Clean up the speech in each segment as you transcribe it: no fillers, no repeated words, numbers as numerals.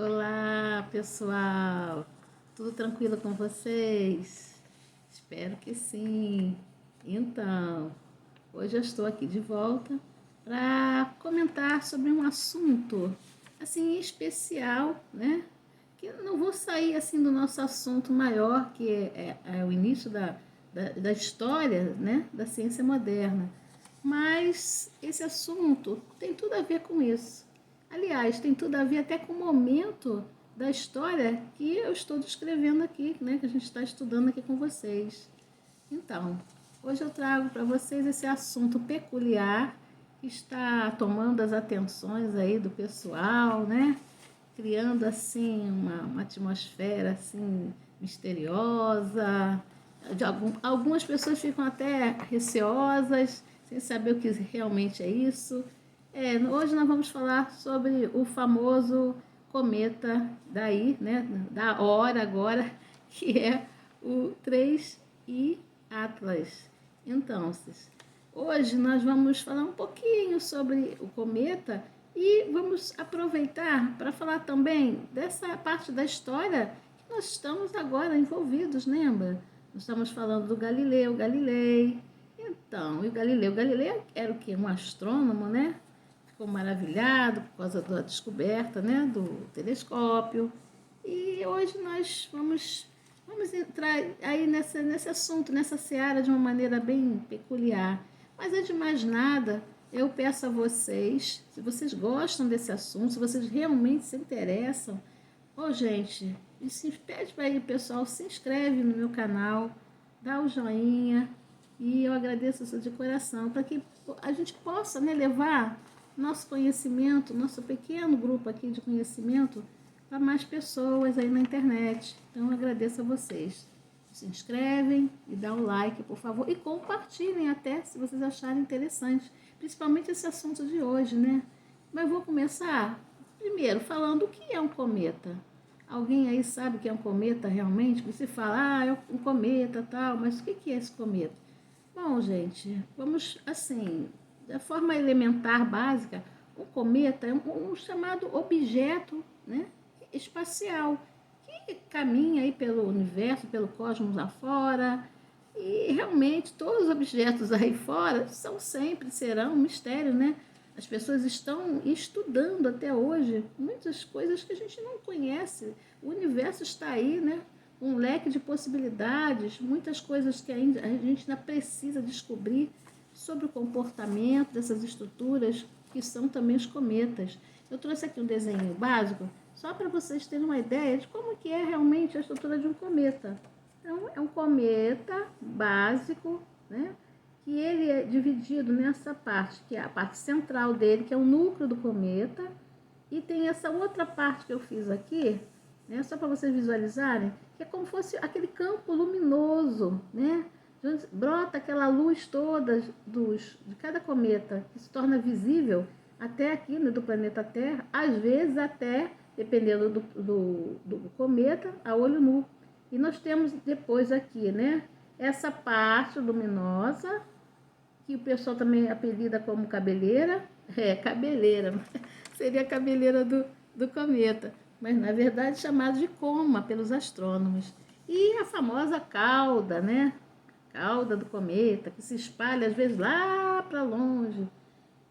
Olá, pessoal. Tudo tranquilo com vocês? Espero que sim. Então, hoje eu estou aqui de volta para comentar sobre um assunto assim especial, né? Que eu não vou sair assim do nosso assunto maior, que é o início da história, né? Da ciência moderna. Mas esse assunto tem tudo a ver com isso. Aliás, tem tudo a ver até com o momento da história que eu estou descrevendo aqui, né? Que a gente está estudando aqui com vocês. Então, hoje eu trago para vocês esse assunto peculiar que está tomando as atenções aí do pessoal, né? Criando assim uma atmosfera assim misteriosa. Algumas pessoas ficam até receosas, sem saber o que realmente é isso. Hoje nós vamos falar sobre o famoso cometa daí, né, da hora agora, que é o 3I Atlas. Então, hoje nós vamos falar um pouquinho sobre o cometa e vamos aproveitar para falar também dessa parte da história que nós estamos agora envolvidos, lembra? Nós estamos falando do Galileu Galilei. Então, e o Galileu Galilei era o quê? Um astrônomo, né? Ficou maravilhado por causa da descoberta, né, do telescópio. E hoje nós vamos entrar aí nesse assunto, nessa seara de uma maneira bem peculiar. Mas antes de mais nada, eu peço a vocês, se vocês gostam desse assunto, se vocês realmente se interessam, gente, pede para aí, pessoal, se inscreve no meu canal, dá o joinha, e eu agradeço isso de coração, para que a gente possa, né, levar nosso conhecimento, nosso pequeno grupo aqui de conhecimento, para mais pessoas aí na internet. Então, eu agradeço a vocês. Se inscrevem e dá um like, por favor, e compartilhem até, se vocês acharem interessante, principalmente esse assunto de hoje, né? Mas eu vou começar primeiro falando o que é um cometa. Alguém aí sabe o que é um cometa realmente? Você fala, é um cometa tal, mas o que é esse cometa? Bom, gente, vamos assim, da forma elementar, básica, um cometa é um chamado objeto, né, espacial, que caminha aí pelo universo, pelo cosmos afora, e realmente todos os objetos aí fora serão um mistério, né? As pessoas estão estudando até hoje muitas coisas que a gente não conhece. O universo está aí, né? Um leque de possibilidades, muitas coisas que ainda, a gente ainda precisa descobrir sobre o comportamento dessas estruturas que são também os cometas. Eu trouxe aqui um desenho básico só para vocês terem uma ideia de como que é realmente a estrutura de um cometa. Então, é um cometa básico, né? Que ele é dividido nessa parte, que é a parte central dele, que é o núcleo do cometa, e tem essa outra parte que eu fiz aqui, né? Só para vocês visualizarem, que é como se fosse aquele campo luminoso, né? Brota aquela luz toda de cada cometa, que se torna visível até aqui, né, do planeta Terra, às vezes até, dependendo do cometa, a olho nu. E nós temos depois aqui, né, essa parte luminosa, que o pessoal também apelida como cabeleira. Cabeleira, seria a cabeleira do cometa, mas na verdade chamado de coma pelos astrônomos. E a famosa cauda, né? Cauda do cometa, que se espalha às vezes lá para longe.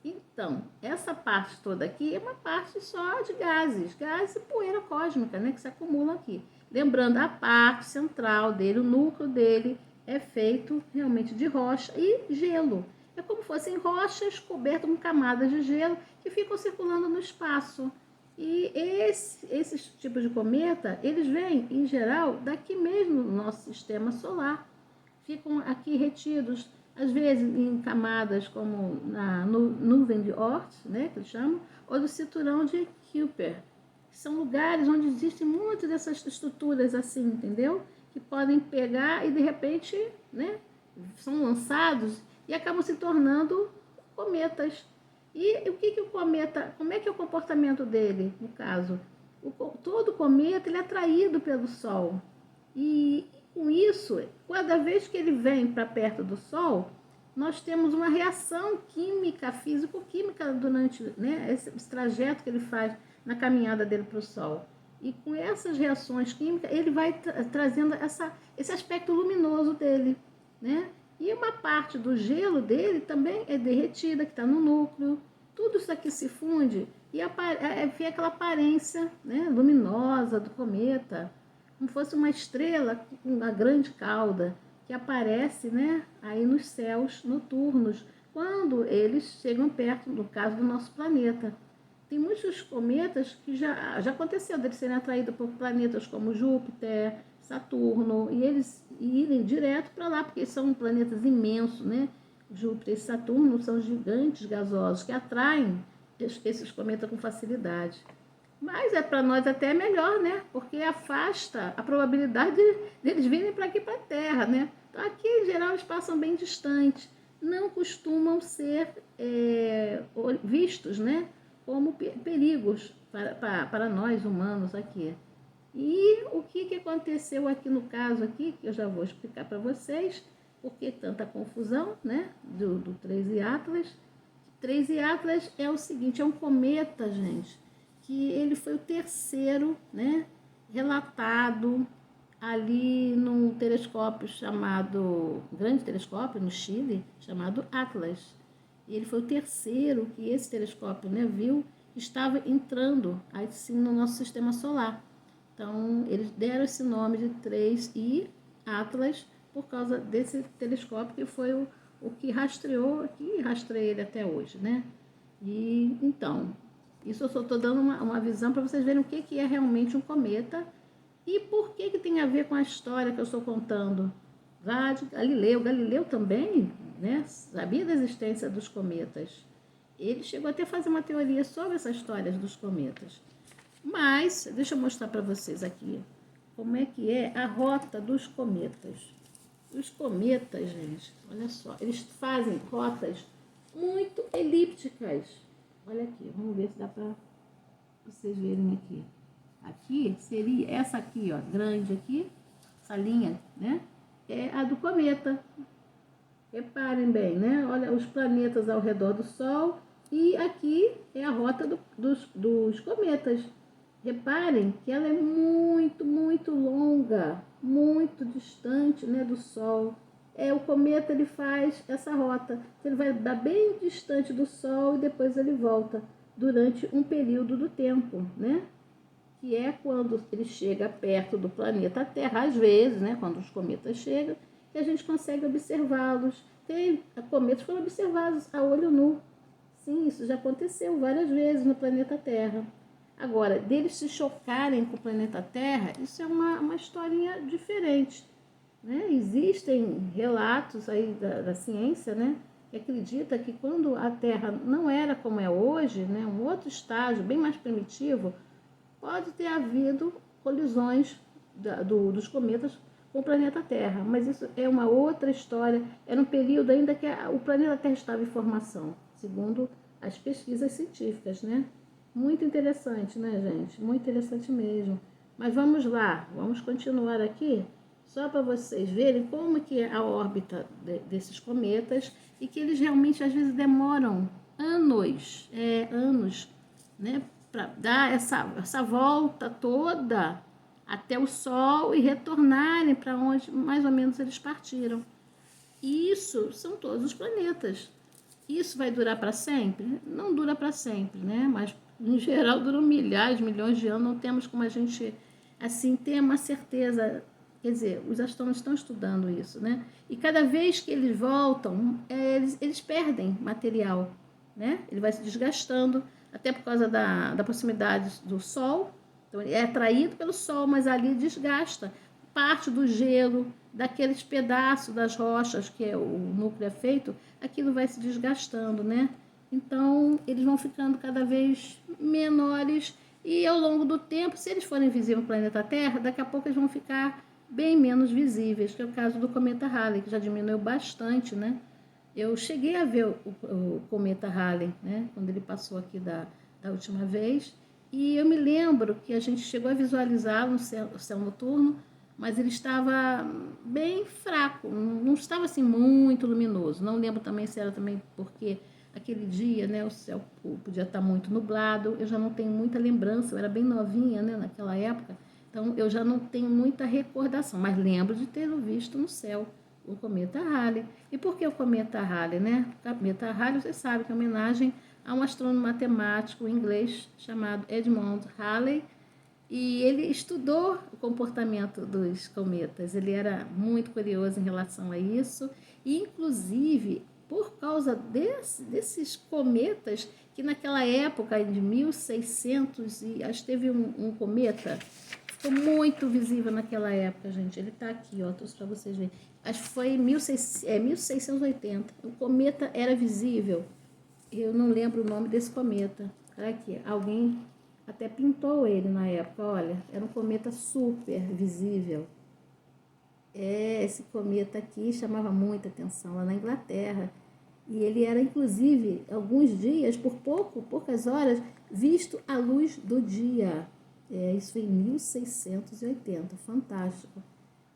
Então, essa parte toda aqui é uma parte só de gases e poeira cósmica, né, que se acumulam aqui. Lembrando, a parte central dele, o núcleo dele, é feito realmente de rocha e gelo. É como se fossem rochas cobertas com camadas de gelo que ficam circulando no espaço. E esses tipos de cometa, eles vêm, em geral, daqui mesmo no nosso sistema solar. Ficam aqui retidos, às vezes em camadas como na nuvem de Oort, né, que eles chamam, ou do cinturão de Kuiper. São lugares onde existem muitas dessas estruturas assim, entendeu? Que podem pegar e de repente, né, são lançados e acabam se tornando cometas. E o que o cometa, como é que é o comportamento dele, no caso? Todo cometa ele é atraído pelo Sol. E com isso, cada vez que ele vem para perto do Sol, nós temos uma reação química, físico-química durante, né, esse trajeto que ele faz na caminhada dele para o Sol. E com essas reações químicas, ele vai trazendo esse aspecto luminoso dele, né? E uma parte do gelo dele também é derretida, que está no núcleo. Tudo isso aqui se funde e vê aquela aparência, né, luminosa do cometa, como fosse uma estrela com uma grande cauda, que aparece, né, aí nos céus noturnos, quando eles chegam perto, no caso do nosso planeta. Tem muitos cometas que já aconteceu deles serem atraídos por planetas como Júpiter, Saturno, e eles irem direto para lá, porque são planetas imensos, né? Júpiter e Saturno são gigantes gasosos que atraem esses cometas com facilidade. Mas para nós até é melhor, né? Porque afasta a probabilidade deles virem para aqui, para a Terra, né? Então aqui, em geral, eles passam bem distantes. Não costumam ser vistos, né? Como perigos para nós humanos aqui. E o que aconteceu aqui no caso aqui, que eu já vou explicar para vocês, por que tanta confusão, né, do 13 Atlas. 13 Atlas é o seguinte, é um cometa, gente, que ele foi o terceiro, né, relatado ali num telescópio chamado, grande telescópio no Chile, chamado Atlas. E ele foi o terceiro que esse telescópio, né, viu, estava entrando assim no nosso sistema solar. Então, eles deram esse nome de 3I Atlas por causa desse telescópio que foi o que rastreou, que rastreia ele até hoje, né? E então, isso eu só estou dando uma visão para vocês verem o que é realmente um cometa e por que tem a ver com a história que eu estou contando. Lá de Galileu também, né, sabia da existência dos cometas. Ele chegou até a fazer uma teoria sobre essa história dos cometas. Mas, deixa eu mostrar para vocês aqui como é que é a rota dos cometas. Os cometas, gente, olha só, eles fazem rotas muito elípticas. Olha aqui, vamos ver se dá para vocês verem aqui. Aqui seria essa aqui, ó, grande aqui, essa linha, né? É a do cometa. Reparem bem, né? Olha os planetas ao redor do Sol e aqui é a rota dos cometas. Reparem que ela é muito, muito longa, muito distante, né, do Sol. O cometa ele faz essa rota. Ele vai dar bem distante do Sol e depois ele volta durante um período do tempo, né? Que é quando ele chega perto do planeta Terra, às vezes, né, quando os cometas chegam, que a gente consegue observá-los. Tem cometas que foram observados a olho nu. Sim, isso já aconteceu várias vezes no planeta Terra. Agora, deles se chocarem com o planeta Terra, isso é uma historinha diferente, né? Existem relatos aí da ciência, né, que acredita que quando a Terra não era como é hoje, né, um outro estágio bem mais primitivo, pode ter havido colisões dos cometas com o planeta Terra, mas isso é uma outra história. Era um período ainda que o planeta Terra estava em formação, segundo as pesquisas científicas, né? Muito interessante, né, gente? Muito interessante mesmo. Mas vamos lá, vamos continuar aqui, só para vocês verem como que é a órbita desses cometas e que eles realmente, às vezes, demoram anos, né, para dar essa volta toda até o Sol e retornarem para onde mais ou menos eles partiram. Isso são todos os planetas. Isso vai durar para sempre? Não dura para sempre, né? Mas, em geral, duram milhares, milhões de anos. Não temos como a gente, assim, ter uma certeza. Quer dizer, os astrônomos estão estudando isso, né? E cada vez que eles voltam, eles perdem material, né? Ele vai se desgastando, até por causa da proximidade do Sol. Então, ele é atraído pelo Sol, mas ali desgasta parte do gelo, daqueles pedaços das rochas que o núcleo é feito, aquilo vai se desgastando, né? Então, eles vão ficando cada vez menores e ao longo do tempo, se eles forem visíveis no planeta Terra, daqui a pouco eles vão ficar bem menos visíveis, que é o caso do cometa Halley, que já diminuiu bastante, né? Eu cheguei a ver o cometa Halley, né, quando ele passou aqui da última vez, e eu me lembro que a gente chegou a visualizá-lo no céu noturno, mas ele estava bem fraco, não estava assim muito luminoso. Não lembro também se era também porque aquele dia, né, o céu podia estar muito nublado. Eu já não tenho muita lembrança, eu era bem novinha, né, naquela época, então eu já não tenho muita recordação, mas lembro de ter visto no céu o cometa Halley. E por que o cometa Halley, né? O cometa Halley, você sabe que é uma homenagem a um astrônomo matemático inglês chamado Edmund Halley, e ele estudou o comportamento dos cometas. Ele era muito curioso em relação a isso, e inclusive por causa desses cometas, que naquela época de 1600, e acho que teve um cometa, ficou muito visível naquela época, gente. Ele está aqui, ó, trouxe para vocês verem. Acho que foi em 1680. O cometa era visível. Eu não lembro o nome desse cometa. Olha aqui, alguém até pintou ele na época, olha. Era um cometa super visível. Esse cometa aqui chamava muita atenção lá na Inglaterra. E ele era, inclusive, alguns dias, por poucas horas, visto à luz do dia. Isso foi em 1680, fantástico.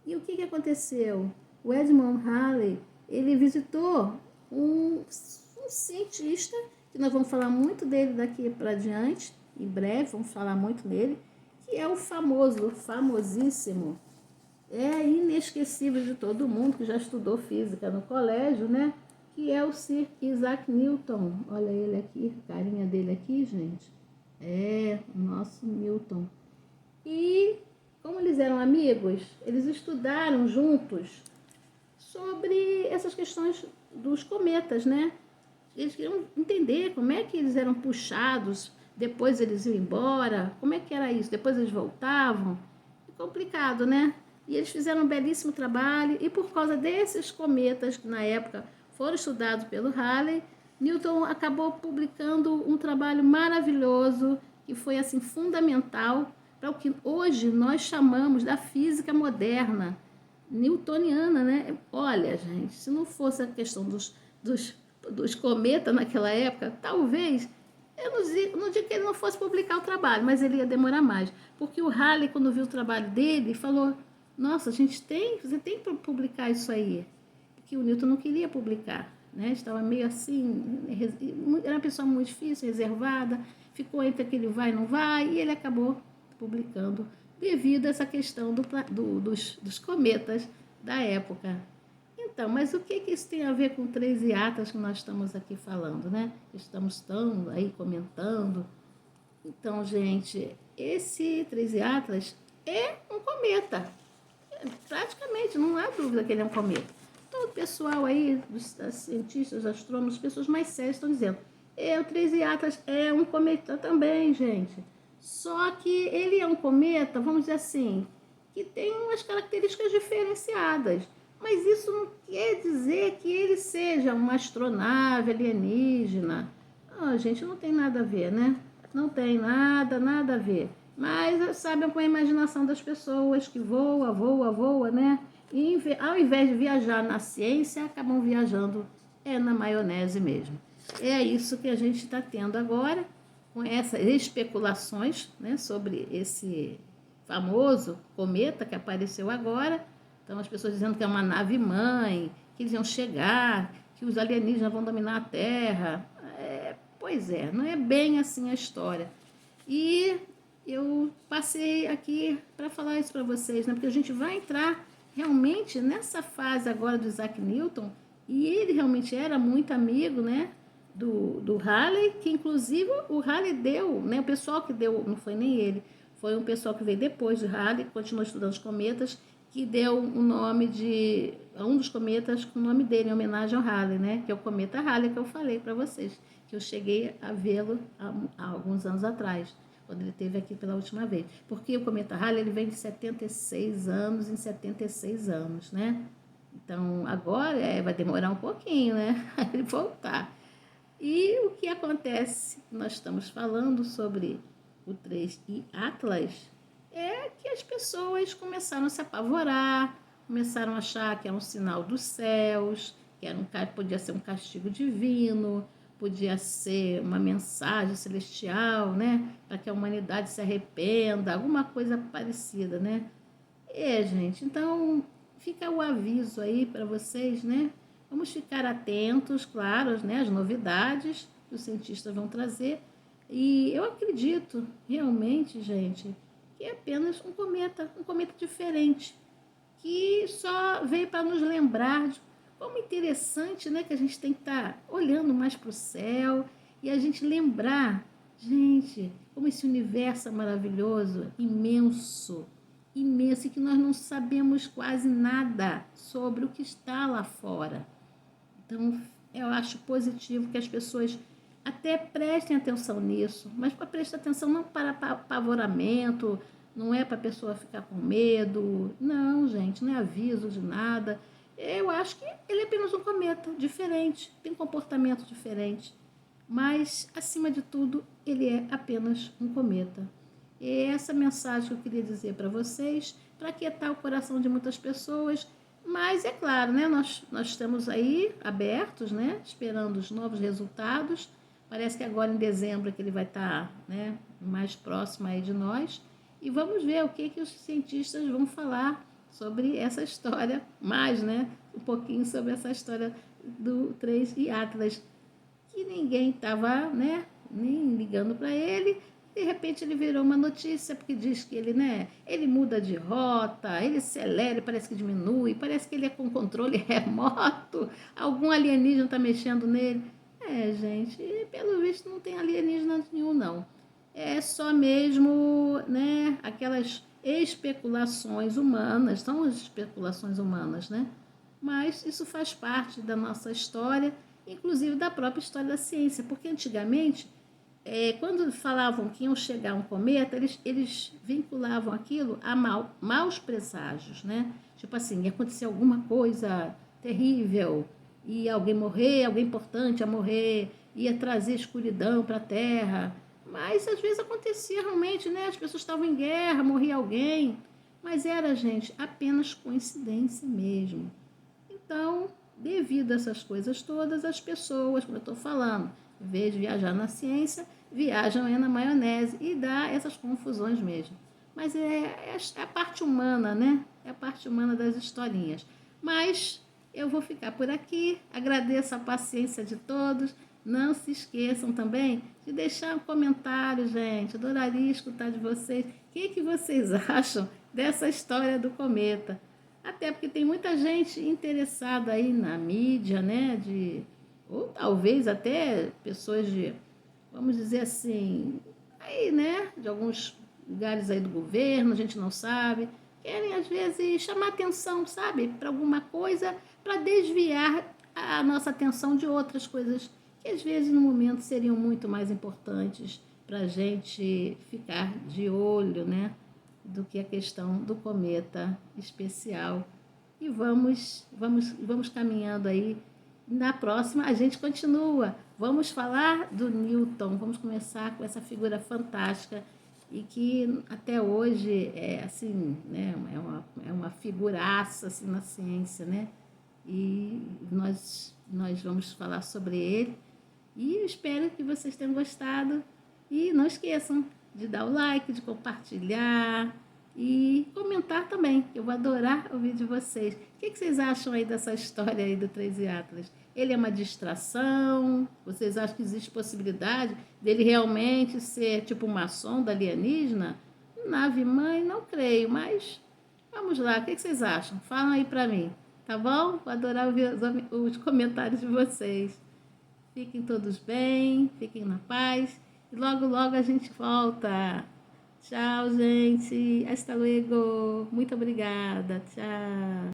E o que aconteceu? O Edmund Halley, ele visitou um cientista, que nós vamos falar muito dele daqui para diante, em breve vamos falar muito nele, que é o famosíssimo, inesquecível de todo mundo, que já estudou física no colégio, né? Que é o Sir Isaac Newton. Olha ele aqui, a carinha dele aqui, gente. O nosso Newton. E como eles eram amigos, eles estudaram juntos sobre essas questões dos cometas, né? Eles queriam entender como é que eles eram puxados, depois eles iam embora, como é que era isso, depois eles voltavam. É complicado, né? E eles fizeram um belíssimo trabalho, e por causa desses cometas que na época foram estudados pelo Halley, Newton acabou publicando um trabalho maravilhoso, que foi assim fundamental para o que hoje nós chamamos da física moderna, newtoniana, né? Olha, gente, se não fosse a questão dos cometas naquela época, talvez, eu não digo que ele não fosse publicar o trabalho, mas ele ia demorar mais. Porque o Halley, quando viu o trabalho dele, falou, nossa, você tem que publicar isso aí. Porque o Newton não queria publicar, né? Estava meio assim, era uma pessoa muito difícil, reservada, ficou entre aquele vai e não vai, e ele acabou publicando devido a essa questão dos cometas da época. Então, mas o que isso tem a ver com 13 atas que nós estamos aqui falando, né? Estamos tão aí comentando. Então, gente, esse 13 Atlas é um cometa. Praticamente, não há dúvida que ele é um cometa. Todo o pessoal aí, dos cientistas, astrônomos, pessoas mais sérias estão dizendo, o 13 Atlas é um cometa também, gente. Só que ele é um cometa, vamos dizer assim, que tem umas características diferenciadas. Mas isso não quer dizer que ele seja uma astronave alienígena. Gente, não tem nada a ver, né? Não tem nada a ver. Mas sabe com a imaginação das pessoas que voa, né? E ao invés de viajar na ciência, acabam viajando na maionese mesmo. É isso que a gente está tendo agora, com essas especulações, né, sobre esse famoso cometa que apareceu agora. Então, as pessoas dizendo que é uma nave-mãe, que eles iam chegar, que os alienígenas vão dominar a Terra. Pois é, não é bem assim a história. E eu passei aqui para falar isso para vocês, né? Porque a gente vai entrar realmente nessa fase agora do Isaac Newton, e ele realmente era muito amigo, né, do Halley, que inclusive o Halley deu, né, o pessoal que deu, não foi nem ele, foi um pessoal que veio depois do Halley, que continuou estudando os cometas, que deu o nome de um dos cometas com o nome dele, em homenagem ao Halley, né, que é o cometa Halley que eu falei para vocês, que eu cheguei a vê-lo há alguns anos atrás, quando ele esteve aqui pela última vez. Porque o cometa Halley, ele vem de 76 anos em 76 anos, né? Então, agora vai demorar um pouquinho, né? Ele voltar. E o que acontece? Nós estamos falando sobre o 3I Atlas, é que as pessoas começaram a se apavorar, começaram a achar que era um sinal dos céus, que podia ser um castigo divino, podia ser uma mensagem celestial, né? Para que a humanidade se arrependa, alguma coisa parecida, né? Gente, então fica o aviso aí para vocês, né? Vamos ficar atentos, claro, né, às novidades que os cientistas vão trazer. E eu acredito realmente, gente, que é apenas um cometa diferente, que só veio para nos lembrar de como interessante, né, que a gente tem que estar olhando mais para o céu e a gente lembrar, gente, como esse universo é maravilhoso, imenso, imenso, e que nós não sabemos quase nada sobre o que está lá fora. Então, eu acho positivo que as pessoas até prestem atenção nisso, mas para prestar atenção não para apavoramento, não é para a pessoa ficar com medo, não, gente, não é aviso de nada. Eu acho que ele é apenas um cometa diferente, tem um comportamento diferente, mas, acima de tudo, ele é apenas um cometa. E é essa mensagem que eu queria dizer para vocês, para aquietar o coração de muitas pessoas. Mas é claro, né? Nós estamos aí abertos, né? Esperando os novos resultados. Parece que agora em dezembro é que ele vai estar, né, mais próximo aí de nós. E vamos ver o que os cientistas vão falar sobre essa história, mais, né? Um pouquinho sobre essa história do 3 e Atlas, que ninguém estava, né, nem ligando para ele. De repente ele virou uma notícia, porque diz que ele, né, ele muda de rota, ele acelera, parece que diminui, parece que ele é com controle remoto, algum alienígena está mexendo nele. É, gente, pelo visto não tem alienígena nenhum, não. É só mesmo, né, aquelas especulações humanas, são as especulações humanas, né? Mas isso faz parte da nossa história, inclusive da própria história da ciência, porque antigamente, quando falavam que iam chegar um cometa, eles vinculavam aquilo a maus presságios, né? Tipo assim, ia acontecer alguma coisa terrível, ia alguém morrer, alguém importante ia morrer, ia trazer escuridão para a Terra. Mas às vezes acontecia realmente, né? As pessoas estavam em guerra, morria alguém. Mas era, gente, apenas coincidência mesmo. Então, devido a essas coisas todas, as pessoas, como eu estou falando, em vez de viajar na ciência, viajam na maionese e dá essas confusões mesmo. Mas é a parte humana, né? É a parte humana das historinhas. Mas eu vou ficar por aqui, agradeço a paciência de todos. Não se esqueçam também de deixar um comentário, gente. Adoraria escutar de vocês. O que vocês acham dessa história do cometa? Até porque tem muita gente interessada aí na mídia, né? Ou talvez até pessoas de, vamos dizer assim, aí, né? De alguns lugares aí do governo, a gente não sabe. Querem, às vezes, chamar atenção, sabe? Para alguma coisa, para desviar a nossa atenção de outras coisas que, às vezes, no momento seriam muito mais importantes para a gente ficar de olho, né? Do que a questão do cometa especial. E vamos caminhando aí. Na próxima a gente continua. Vamos falar do Newton. Vamos começar com essa figura fantástica e que até hoje é assim, né, é uma figuraça assim, na ciência, né? E nós vamos falar sobre ele. E eu espero que vocês tenham gostado. E não esqueçam de dar o like, de compartilhar e comentar também. Eu vou adorar ouvir de vocês. O que vocês acham aí dessa história aí do 3 Atlas? Ele é uma distração? Vocês acham que existe possibilidade dele realmente ser tipo uma sonda alienígena? Nave-mãe? Não creio, mas vamos lá. O que vocês acham? Falam aí pra mim, tá bom? Vou adorar ouvir os comentários de vocês. Fiquem todos bem, fiquem na paz. E logo, logo a gente volta. Tchau, gente. Hasta luego. Muito obrigada. Tchau.